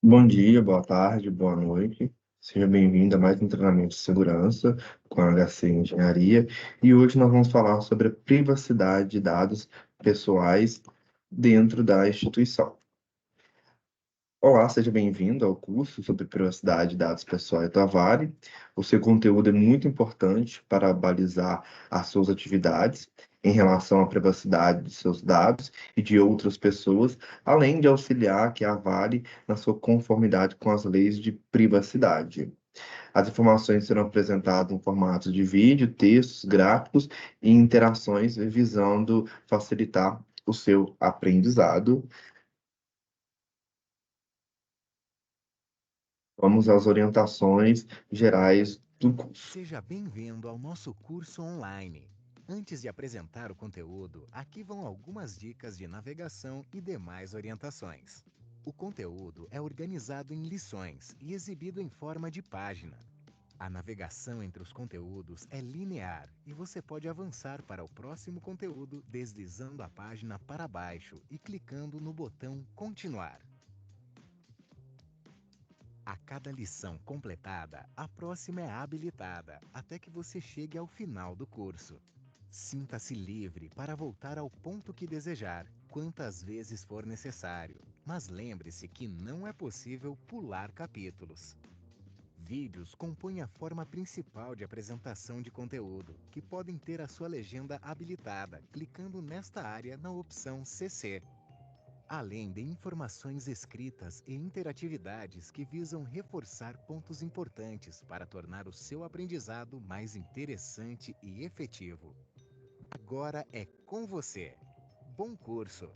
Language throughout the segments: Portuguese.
Bom dia, boa tarde, boa noite. Seja bem-vindo a mais um treinamento de segurança com a HC Engenharia. E hoje nós vamos falar sobre a privacidade de dados pessoais dentro da instituição. Olá, seja bem-vindo ao curso sobre privacidade de dados pessoais da Vale. O seu conteúdo é muito importante para balizar as suas atividades em relação à privacidade de seus dados e de outras pessoas, além de auxiliar que a Vale na sua conformidade com as leis de privacidade. As informações serão apresentadas em formato de vídeo, textos, gráficos e interações, visando facilitar o seu aprendizado. Vamos às orientações gerais do curso. Seja bem-vindo ao nosso curso online. Antes de apresentar o conteúdo, aqui vão algumas dicas de navegação e demais orientações. O conteúdo é organizado em lições e exibido em forma de página. A navegação entre os conteúdos é linear e você pode avançar para o próximo conteúdo deslizando a página para baixo e clicando no botão Continuar. A cada lição completada, a próxima é habilitada, até que você chegue ao final do curso. Sinta-se livre para voltar ao ponto que desejar, quantas vezes for necessário, mas lembre-se que não é possível pular capítulos. Vídeos compõem a forma principal de apresentação de conteúdo, que podem ter a sua legenda habilitada, clicando nesta área na opção CC. Além de informações escritas e interatividades que visam reforçar pontos importantes para tornar o seu aprendizado mais interessante e efetivo. Agora é com você. Bom curso!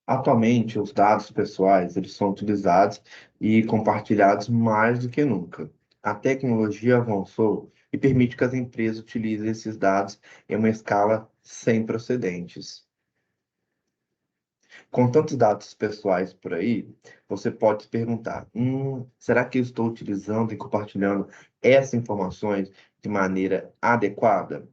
Atualmente, os dados pessoais eles são utilizados e compartilhados mais do que nunca. A tecnologia avançou e permite que as empresas utilizem esses dados em uma escala sem precedentes. Com tantos dados pessoais por aí, você pode se perguntar: será que eu estou utilizando e compartilhando essas informações de maneira adequada?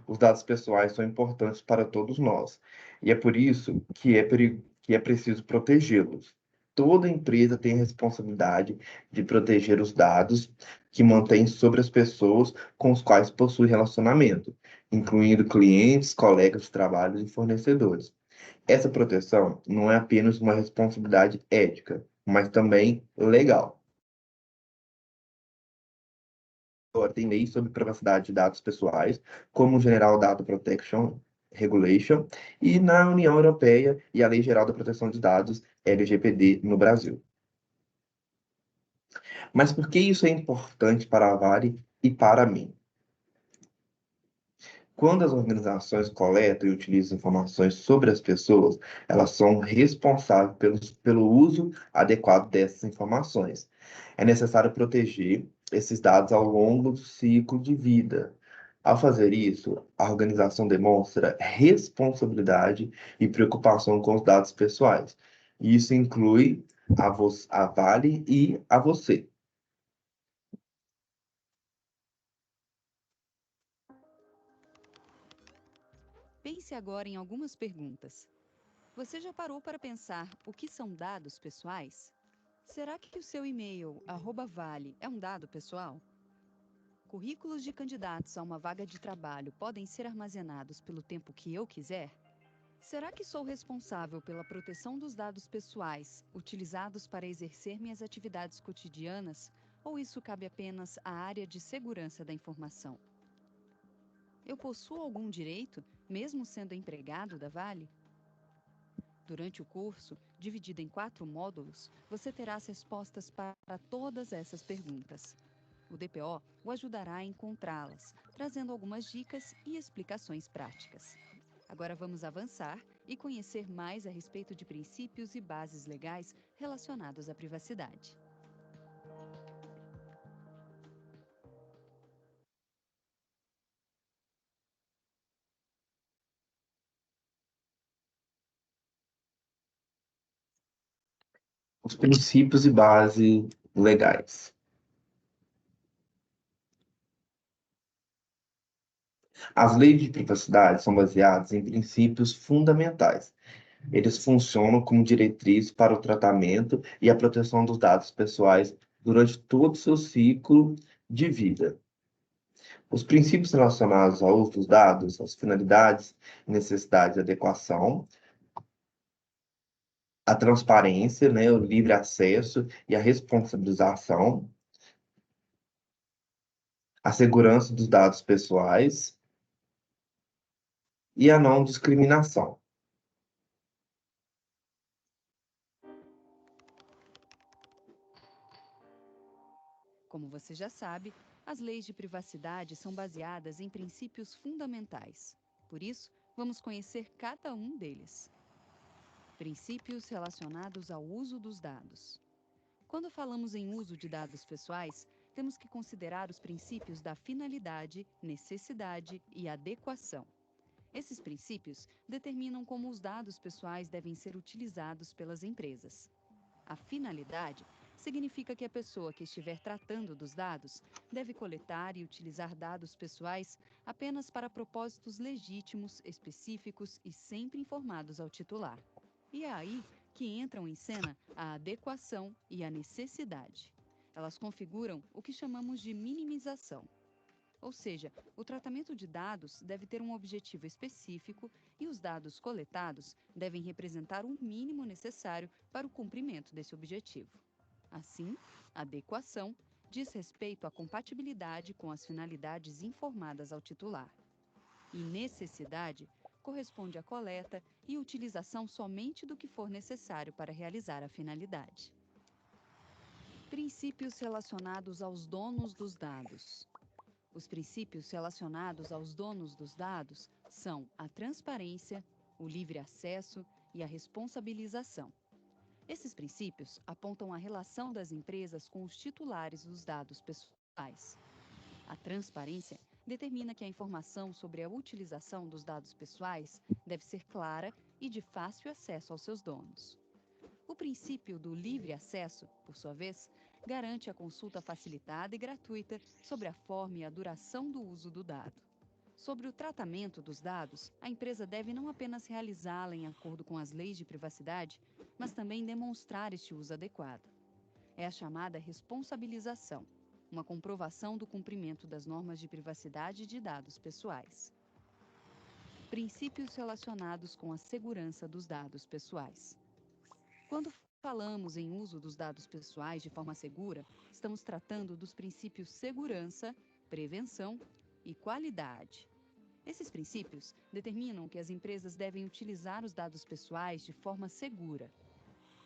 Os dados pessoais são importantes para todos nós, e é por isso que é preciso protegê-los. Toda empresa tem a responsabilidade de proteger os dados que mantém sobre as pessoas com os quais possui relacionamento, incluindo clientes, colegas de trabalho e fornecedores. Essa proteção não é apenas uma responsabilidade ética, mas também legal. Agora, tem leis sobre privacidade de dados pessoais, como o General Data Protection Regulation, e na União Europeia e a Lei Geral da Proteção de Dados, LGPD, no Brasil. Mas por que isso é importante para a Vale e para mim? Quando as organizações coletam e utilizam informações sobre as pessoas, elas são responsáveis pelo uso adequado dessas informações. É necessário proteger esses dados ao longo do ciclo de vida. Ao fazer isso, a organização demonstra responsabilidade e preocupação com os dados pessoais. E isso inclui a Vale e a você. Pense agora em algumas perguntas. Você já parou para pensar o que são dados pessoais? Será que o seu e-mail @vale é um dado pessoal? Currículos de candidatos a uma vaga de trabalho podem ser armazenados pelo tempo que eu quiser? Será que sou responsável pela proteção dos dados pessoais utilizados para exercer minhas atividades cotidianas, ou isso cabe apenas à área de segurança da informação? Eu possuo algum direito, mesmo sendo empregado da Vale? Durante o curso, dividido em 4 módulos, você terá as respostas para todas essas perguntas. O DPO o ajudará a encontrá-las, trazendo algumas dicas e explicações práticas. Agora vamos avançar e conhecer mais a respeito de princípios e bases legais relacionados à privacidade. Os princípios e base legais. As leis de privacidade são baseadas em princípios fundamentais. Eles funcionam como diretriz para o tratamento e a proteção dos dados pessoais durante todo o seu ciclo de vida. Os princípios relacionados ao uso dos dados, às finalidades, necessidades de adequação, a transparência, né, o livre acesso e a responsabilização, a segurança dos dados pessoais e a não discriminação. Como você já sabe, as leis de privacidade são baseadas em princípios fundamentais. Por isso, vamos conhecer cada um deles. Princípios relacionados ao uso dos dados. Quando falamos em uso de dados pessoais, temos que considerar os princípios da finalidade, necessidade e adequação. Esses princípios determinam como os dados pessoais devem ser utilizados pelas empresas. A finalidade significa que a pessoa que estiver tratando dos dados deve coletar e utilizar dados pessoais apenas para propósitos legítimos, específicos e sempre informados ao titular. E é aí que entram em cena a adequação e a necessidade. Elas configuram o que chamamos de minimização. Ou seja, o tratamento de dados deve ter um objetivo específico e os dados coletados devem representar o mínimo necessário para o cumprimento desse objetivo. Assim, adequação diz respeito à compatibilidade com as finalidades informadas ao titular. E necessidade corresponde à coleta e utilização somente do que for necessário para realizar a finalidade. Princípios relacionados aos donos dos dados. Os princípios relacionados aos donos dos dados são a transparência, o livre acesso e a responsabilização. Esses princípios apontam a relação das empresas com os titulares dos dados pessoais. A transparência determina que a informação sobre a utilização dos dados pessoais deve ser clara e de fácil acesso aos seus donos. O princípio do livre acesso, por sua vez, garante a consulta facilitada e gratuita sobre a forma e a duração do uso do dado. Sobre o tratamento dos dados, a empresa deve não apenas realizá-la em acordo com as leis de privacidade, mas também demonstrar este uso adequado. É a chamada responsabilização, uma comprovação do cumprimento das normas de privacidade de dados pessoais. Princípios relacionados com a segurança dos dados pessoais. Quando falamos em uso dos dados pessoais de forma segura, estamos tratando dos princípios segurança, prevenção e qualidade. Esses princípios determinam que as empresas devem utilizar os dados pessoais de forma segura.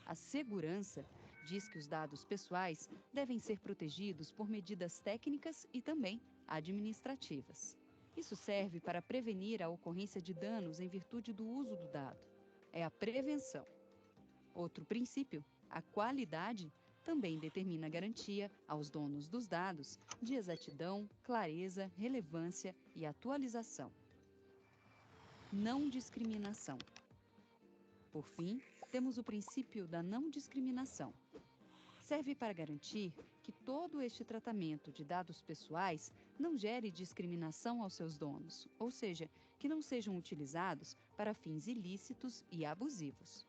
A segurança diz que os dados pessoais devem ser protegidos por medidas técnicas e também administrativas. Isso serve para prevenir a ocorrência de danos em virtude do uso do dado. É a prevenção. Outro princípio, a qualidade, também determina garantia aos donos dos dados de exatidão, clareza, relevância e atualização. Não discriminação. Por fim, temos o princípio da não discriminação. Serve para garantir que todo este tratamento de dados pessoais não gere discriminação aos seus donos, ou seja, que não sejam utilizados para fins ilícitos e abusivos.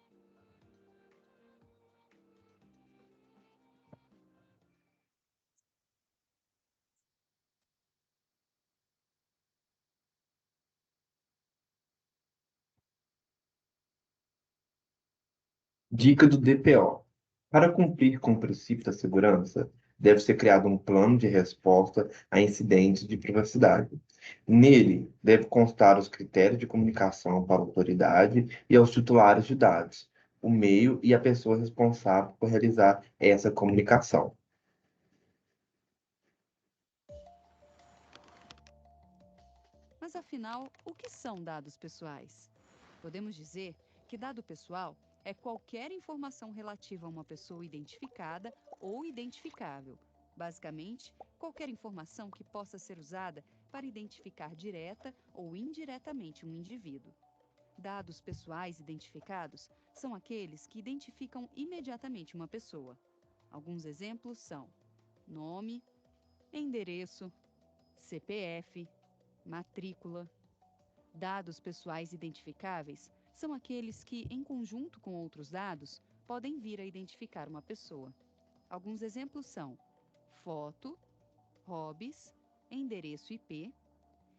Dica do DPO. Para cumprir com o princípio da segurança, deve ser criado um plano de resposta a incidentes de privacidade. Nele, deve constar os critérios de comunicação para a autoridade e aos titulares de dados, o meio e a pessoa responsável por realizar essa comunicação. Mas afinal, o que são dados pessoais? Podemos dizer que dado pessoal é qualquer informação relativa a uma pessoa identificada ou identificável. Basicamente, qualquer informação que possa ser usada para identificar direta ou indiretamente um indivíduo. Dados pessoais identificados são aqueles que identificam imediatamente uma pessoa. Alguns exemplos são nome, endereço, CPF, matrícula. Dados pessoais identificáveis são aqueles que, em conjunto com outros dados, podem vir a identificar uma pessoa. Alguns exemplos são foto, hobbies, endereço IP,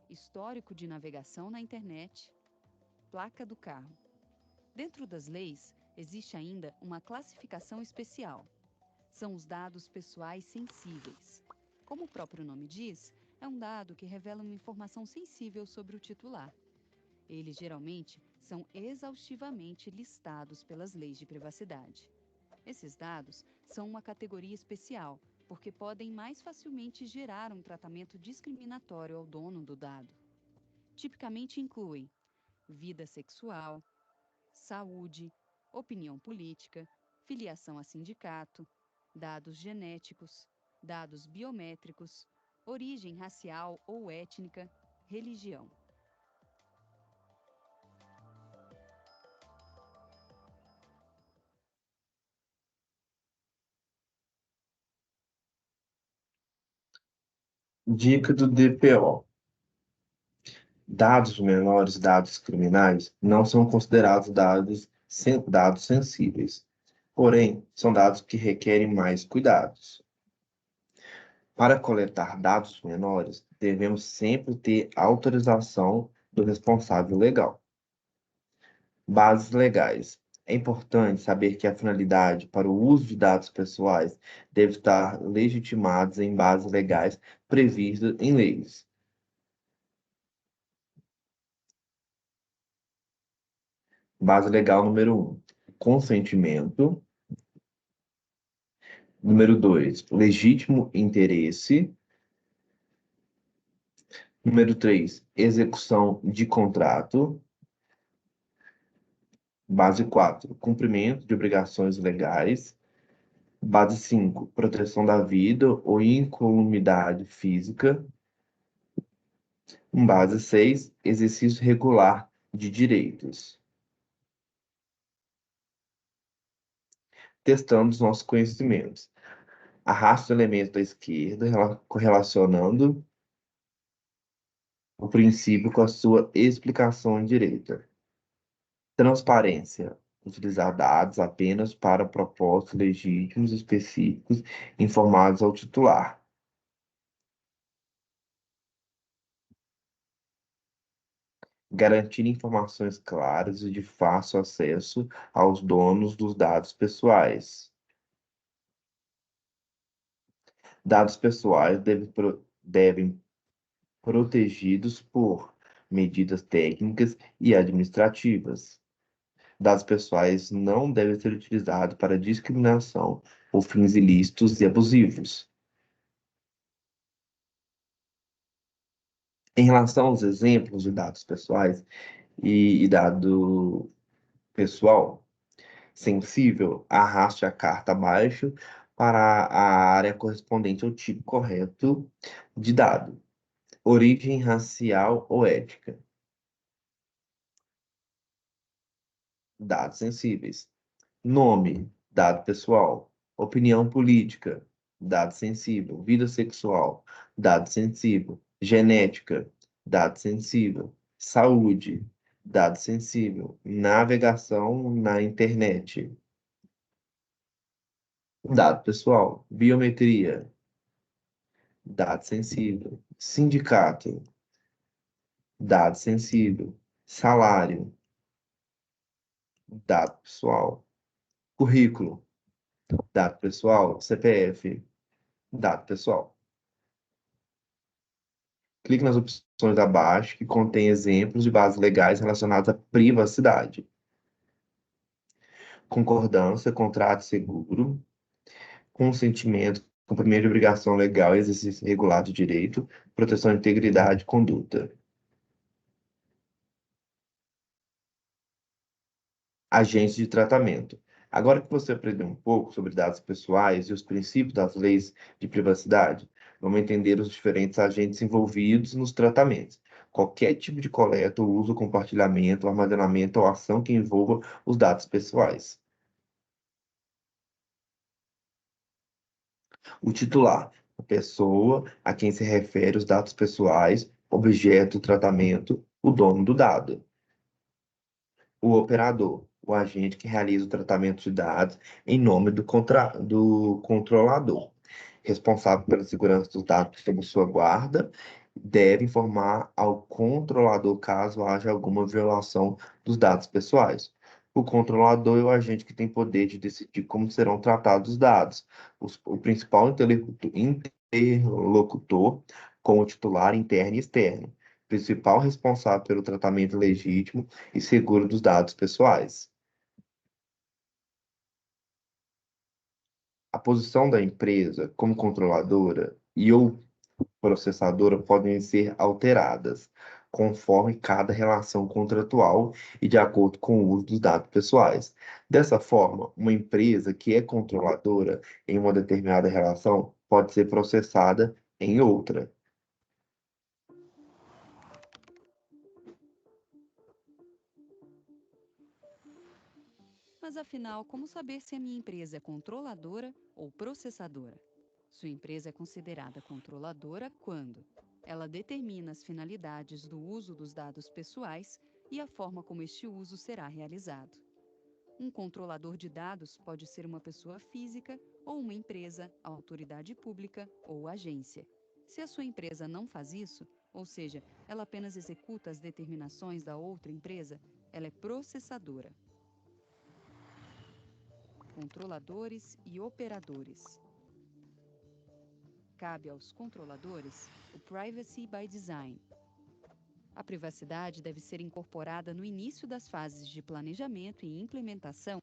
histórico de navegação na internet, placa do carro. Dentro das leis, existe ainda uma classificação especial. São os dados pessoais sensíveis. Como o próprio nome diz, é um dado que revela uma informação sensível sobre o titular. Eles geralmente são exaustivamente listados pelas leis de privacidade. Esses dados são uma categoria especial, porque podem mais facilmente gerar um tratamento discriminatório ao dono do dado. Tipicamente incluem vida sexual, saúde, opinião política, filiação a sindicato, dados genéticos, dados biométricos, origem racial ou étnica, religião. Dica do DPO. Dados menores, dados criminais, não são considerados dados sensíveis. Porém, são dados que requerem mais cuidados. Para coletar dados menores, devemos sempre ter autorização do responsável legal. Bases legais. É importante saber que a finalidade para o uso de dados pessoais deve estar legitimados em bases legais previstas em leis. Base legal número 1, consentimento. Número 2, legítimo interesse. Número 3, execução de contrato. Base 4, cumprimento de obrigações legais. Base 5, proteção da vida ou incolumidade física. Base 6, exercício regular de direitos. Testando os nossos conhecimentos. Arraste o elemento da esquerda, correlacionando o princípio com a sua explicação direita. Transparência. Utilizar dados apenas para propósitos legítimos específicos informados ao titular. Garantir informações claras e de fácil acesso aos donos dos dados pessoais. Dados pessoais devem protegidos por medidas técnicas e administrativas. Dados pessoais não devem ser utilizados para discriminação ou fins ilícitos e abusivos. Em relação aos exemplos de dados pessoais e dado pessoal sensível, arraste a carta abaixo para a área correspondente ao tipo correto de dado. Origem racial ou ética. Dados sensíveis. Nome, dado pessoal. Opinião política, dado sensível. Vida sexual, dado sensível. Genética, dado sensível. Saúde, dado sensível. Navegação na internet, dado pessoal. Biometria, dado sensível. Sindicato, dado sensível. Salário, dado pessoal. Currículo, dado pessoal. CPF, dado pessoal. Clique nas opções abaixo que contém exemplos de bases legais relacionadas à privacidade. Concordância, contrato seguro, consentimento, cumprimento de obrigação legal e exercício regular de direito, proteção à integridade e conduta. Agentes de tratamento. Agora que você aprendeu um pouco sobre dados pessoais e os princípios das leis de privacidade, vamos entender os diferentes agentes envolvidos nos tratamentos. Qualquer tipo de coleta, uso, compartilhamento, armazenamento ou ação que envolva os dados pessoais. O titular, a pessoa a quem se refere os dados pessoais, objeto do tratamento, o dono do dado. O operador, o agente que realiza o tratamento de dados em nome do controlador, responsável pela segurança dos dados sob sua guarda, deve informar ao controlador caso haja alguma violação dos dados pessoais. O controlador é o agente que tem poder de decidir como serão tratados os dados. O principal interlocutor com o titular interno e externo, principal responsável pelo tratamento legítimo e seguro dos dados pessoais. A posição da empresa como controladora e ou processadora podem ser alteradas conforme cada relação contratual e de acordo com o uso dos dados pessoais. Dessa forma, uma empresa que é controladora em uma determinada relação pode ser processada em outra. Mas afinal, como saber se a minha empresa é controladora ou processadora? Sua empresa é considerada controladora quando ela determina as finalidades do uso dos dados pessoais e a forma como este uso será realizado. Um controlador de dados pode ser uma pessoa física ou uma empresa, autoridade pública ou agência. Se a sua empresa não faz isso, ou seja, ela apenas executa as determinações da outra empresa, ela é processadora. Controladores e operadores. Cabe aos controladores o Privacy by Design. A privacidade deve ser incorporada no início das fases de planejamento e implementação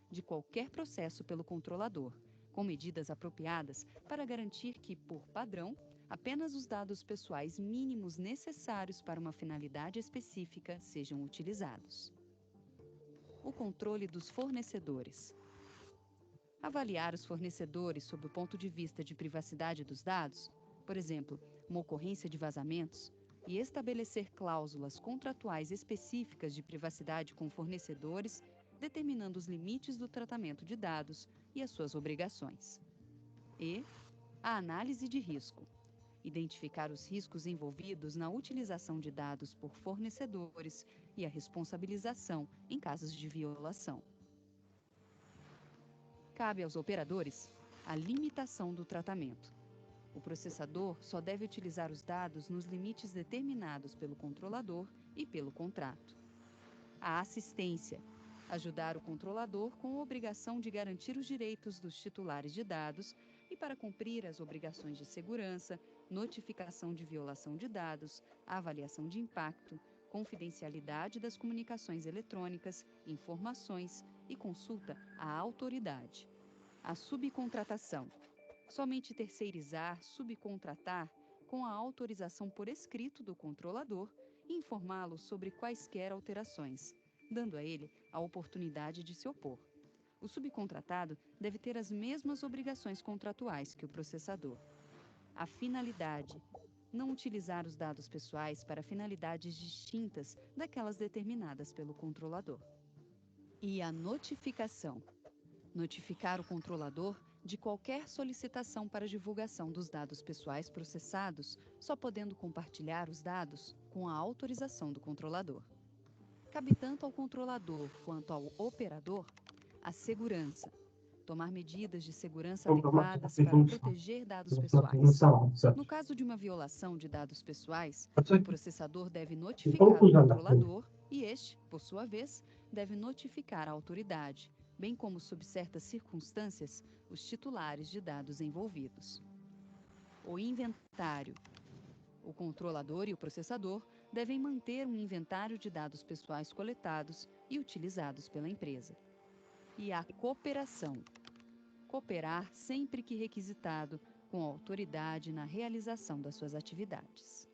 de qualquer processo pelo controlador, com medidas apropriadas para garantir que, por padrão, apenas os dados pessoais mínimos necessários para uma finalidade específica sejam utilizados. O controle dos fornecedores. Avaliar os fornecedores sob o ponto de vista de privacidade dos dados, por exemplo, uma ocorrência de vazamentos, e estabelecer cláusulas contratuais específicas de privacidade com fornecedores, determinando os limites do tratamento de dados e as suas obrigações. E a análise de risco. Identificar os riscos envolvidos na utilização de dados por fornecedores e a responsabilização em casos de violação. Cabe aos operadores a limitação do tratamento. O processador só deve utilizar os dados nos limites determinados pelo controlador e pelo contrato. A assistência. Ajudar o controlador com a obrigação de garantir os direitos dos titulares de dados e para cumprir as obrigações de segurança, notificação de violação de dados, avaliação de impacto, confidencialidade das comunicações eletrônicas, informações e consulta à autoridade. A subcontratação. Somente terceirizar, subcontratar com a autorização por escrito do controlador e informá-lo sobre quaisquer alterações, dando a ele a oportunidade de se opor. O subcontratado deve ter as mesmas obrigações contratuais que o processador. A finalidade. Não utilizar os dados pessoais para finalidades distintas daquelas determinadas pelo controlador. E a notificação. Notificar o controlador de qualquer solicitação para divulgação dos dados pessoais processados, só podendo compartilhar os dados com a autorização do controlador. Cabe tanto ao controlador quanto ao operador a segurança. Tomar medidas de segurança adequadas para proteger dados pessoais. No caso de uma violação de dados pessoais, o processador deve notificar o controlador e este, por sua vez, deve notificar a autoridade, bem como, sob certas circunstâncias, os titulares de dados envolvidos. O inventário. O controlador e o processador devem manter um inventário de dados pessoais coletados e utilizados pela empresa. E a cooperação. Cooperar sempre que requisitado com a autoridade na realização das suas atividades.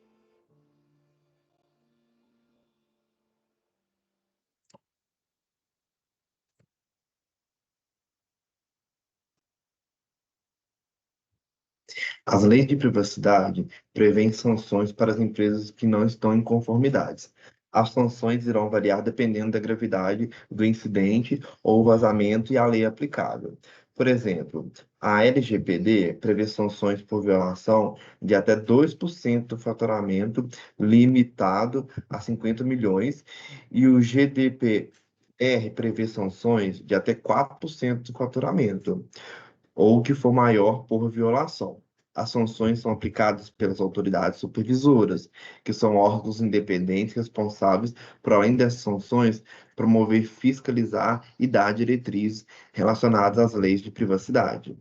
As leis de privacidade prevêem sanções para as empresas que não estão em conformidade. As sanções irão variar dependendo da gravidade do incidente ou vazamento e a lei aplicável. Por exemplo, a LGPD prevê sanções por violação de até 2% do faturamento, limitado a 50 milhões, e o GDPR prevê sanções de até 4% do faturamento ou que for maior por violação. As sanções são aplicadas pelas autoridades supervisoras, que são órgãos independentes responsáveis por, além dessas sanções, promover, fiscalizar e dar diretrizes relacionadas às leis de privacidade.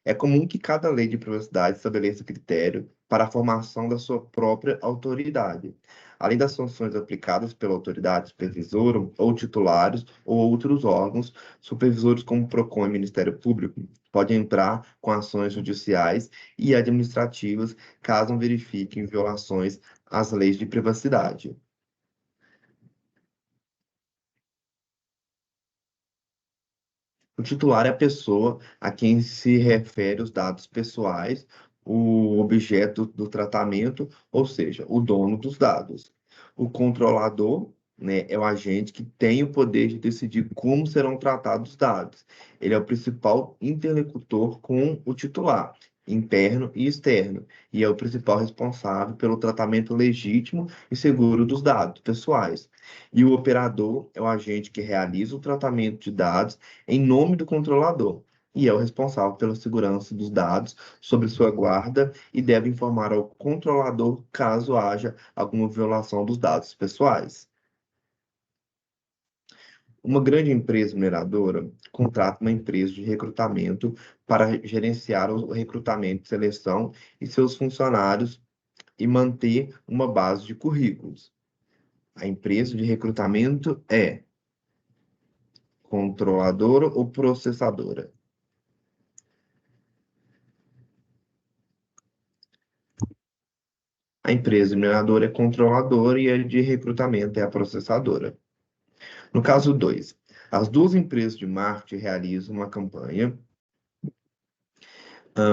É comum que cada lei de privacidade estabeleça critério para a formação da sua própria autoridade, além das sanções aplicadas pela autoridade supervisora ou titulares ou outros órgãos supervisores como o PROCON e Ministério Público. Podem entrar com ações judiciais e administrativas caso verifiquem violações às leis de privacidade. O titular é a pessoa a quem se refere os dados pessoais, o objeto do tratamento, ou seja, o dono dos dados. O controlador, né, é o agente que tem o poder de decidir como serão tratados os dados. Ele é o principal interlocutor com o titular, interno e externo, e é o principal responsável pelo tratamento legítimo e seguro dos dados pessoais. E o operador é o agente que realiza o tratamento de dados em nome do controlador, e é o responsável pela segurança dos dados sob sua guarda e deve informar ao controlador caso haja alguma violação dos dados pessoais. Uma grande empresa mineradora contrata uma empresa de recrutamento para gerenciar o recrutamento, seleção e seus funcionários e manter uma base de currículos. A empresa de recrutamento é controladora ou processadora? A empresa mineradora é controladora e a de recrutamento é a processadora. No caso 2, as duas empresas de marketing realizam uma campanha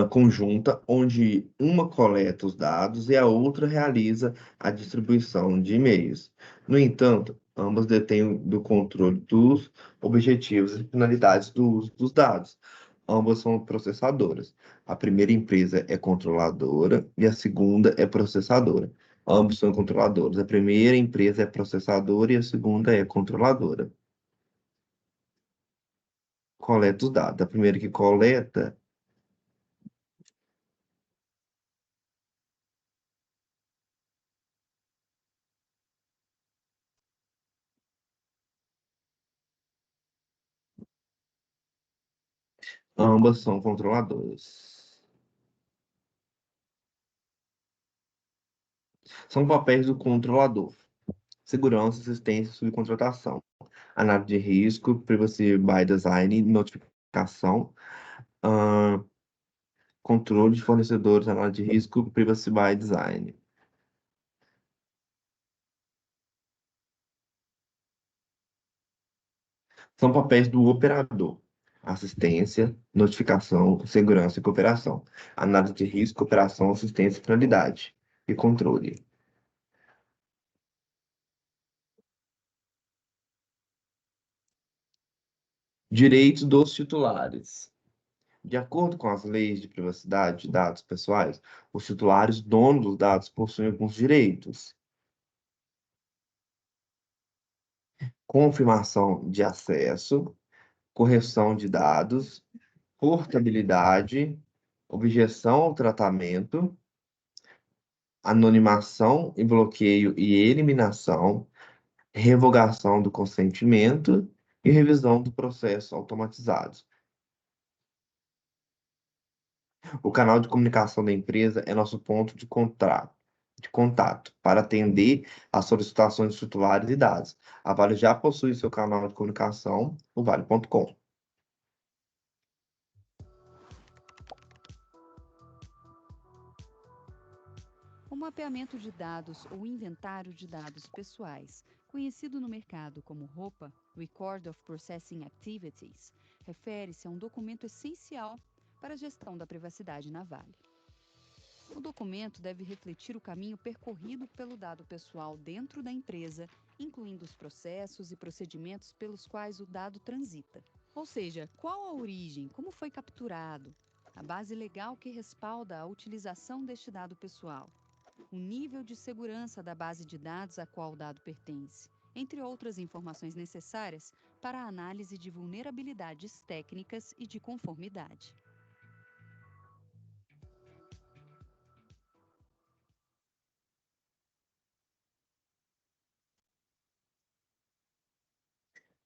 conjunta, onde uma coleta os dados e a outra realiza a distribuição de e-mails. No entanto, ambas detêm do controle dos objetivos e finalidades do uso dos dados. Ambas são processadoras. A primeira empresa é controladora e a segunda é processadora. Ambos são controladores. A primeira empresa é processadora e a segunda é controladora. Coleta os dados. A primeira que coleta, ambas são controladoras. São papéis do controlador: segurança, assistência, subcontratação, análise de risco, privacy by design, notificação, ah, controle de fornecedores, análise de risco, privacy by design. São papéis do operador: assistência, notificação, segurança e cooperação, análise de risco, operação, assistência, finalidade e controle. Direitos dos titulares. De acordo com as leis de privacidade de dados pessoais, os titulares donos dos dados possuem alguns direitos: confirmação de acesso, correção de dados, portabilidade, objeção ao tratamento, anonimação e bloqueio e eliminação, revogação do consentimento e revisão do processo automatizado. O canal de comunicação da empresa é nosso ponto de contato para atender às solicitações dos titulares e dados. A Vale já possui seu canal de comunicação, o vale.com. O mapeamento de dados ou inventário de dados pessoais, conhecido no mercado como ROPA, Record of Processing Activities, refere-se a um documento essencial para a gestão da privacidade na Vale. O documento deve refletir o caminho percorrido pelo dado pessoal dentro da empresa, incluindo os processos e procedimentos pelos quais o dado transita. Ou seja, qual a origem, como foi capturado, a base legal que respalda a utilização deste dado pessoal, o nível de segurança da base de dados a qual o dado pertence, entre outras informações necessárias para a análise de vulnerabilidades técnicas e de conformidade.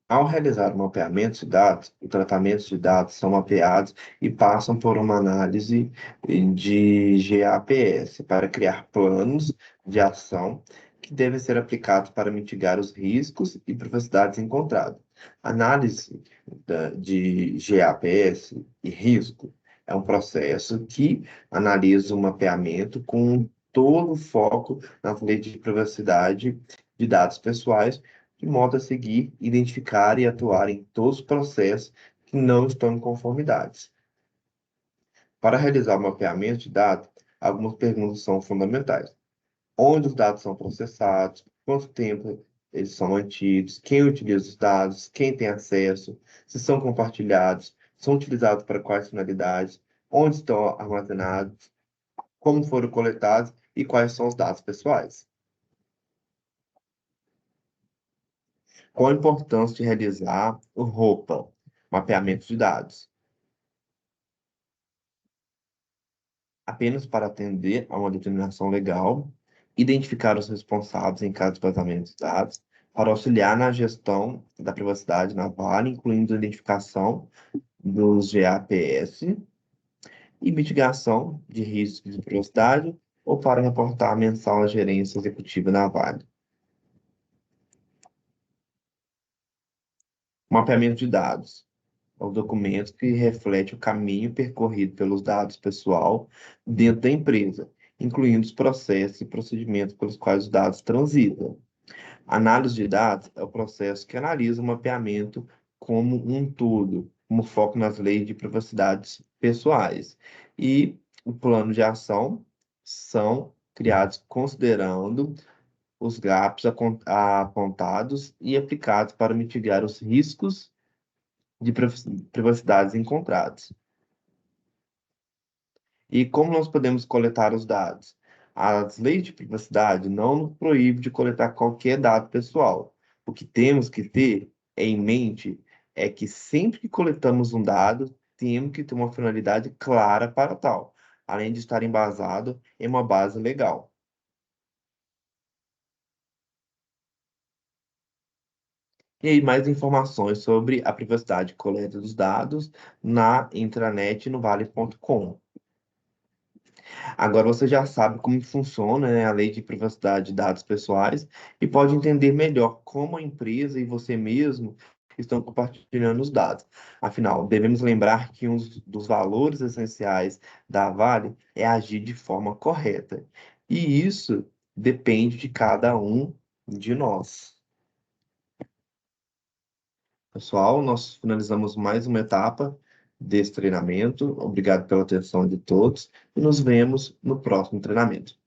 Ao realizar o mapeamento de dados, os tratamentos de dados são mapeados e passam por uma análise de GAPS para criar planos de ação que devem ser aplicados para mitigar os riscos e privacidades encontradas. Análise de GAPS e risco é um processo que analisa o mapeamento com todo o foco nas leis de privacidade de dados pessoais de modo a seguir, identificar e atuar em todos os processos que não estão em conformidades. Para realizar o mapeamento de dados, algumas perguntas são fundamentais. Onde os dados são processados, quanto tempo eles são mantidos, quem utiliza os dados, quem tem acesso, se são compartilhados, são utilizados para quais finalidades, onde estão armazenados, como foram coletados e quais são os dados pessoais. Qual a importância de realizar o ROPA, mapeamento de dados? Apenas para atender a uma determinação legal, identificar os responsáveis em caso de vazamento de dados, para auxiliar na gestão da privacidade na Vale, incluindo a identificação dos GAPS e mitigação de riscos de privacidade, ou para reportar mensal à gerência executiva na Vale. Mapeamento de dados. É o documento que reflete o caminho percorrido pelos dados pessoal dentro da empresa, incluindo os processos e procedimentos pelos quais os dados transitam. Análise de dados é o processo que analisa o mapeamento como um todo, como foco nas leis de privacidade pessoais. E o plano de ação são criados considerando os gaps apontados e aplicados para mitigar os riscos de privacidades encontrados. E como nós podemos coletar os dados? As leis de privacidade não nos proíbem de coletar qualquer dado pessoal. O que temos que ter em mente é que sempre que coletamos um dado, temos que ter uma finalidade clara para tal, além de estar embasado em uma base legal. E aí, mais informações sobre a privacidade e coleta dos dados na intranet no vale.com. Agora você já sabe como funciona, né, a lei de privacidade de dados pessoais e pode entender melhor como a empresa e você mesmo estão compartilhando os dados. Afinal, devemos lembrar que um dos valores essenciais da Vale é agir de forma correta. E isso depende de cada um de nós. Pessoal, nós finalizamos mais uma etapa desse treinamento. Obrigado pela atenção de todos e nos vemos no próximo treinamento.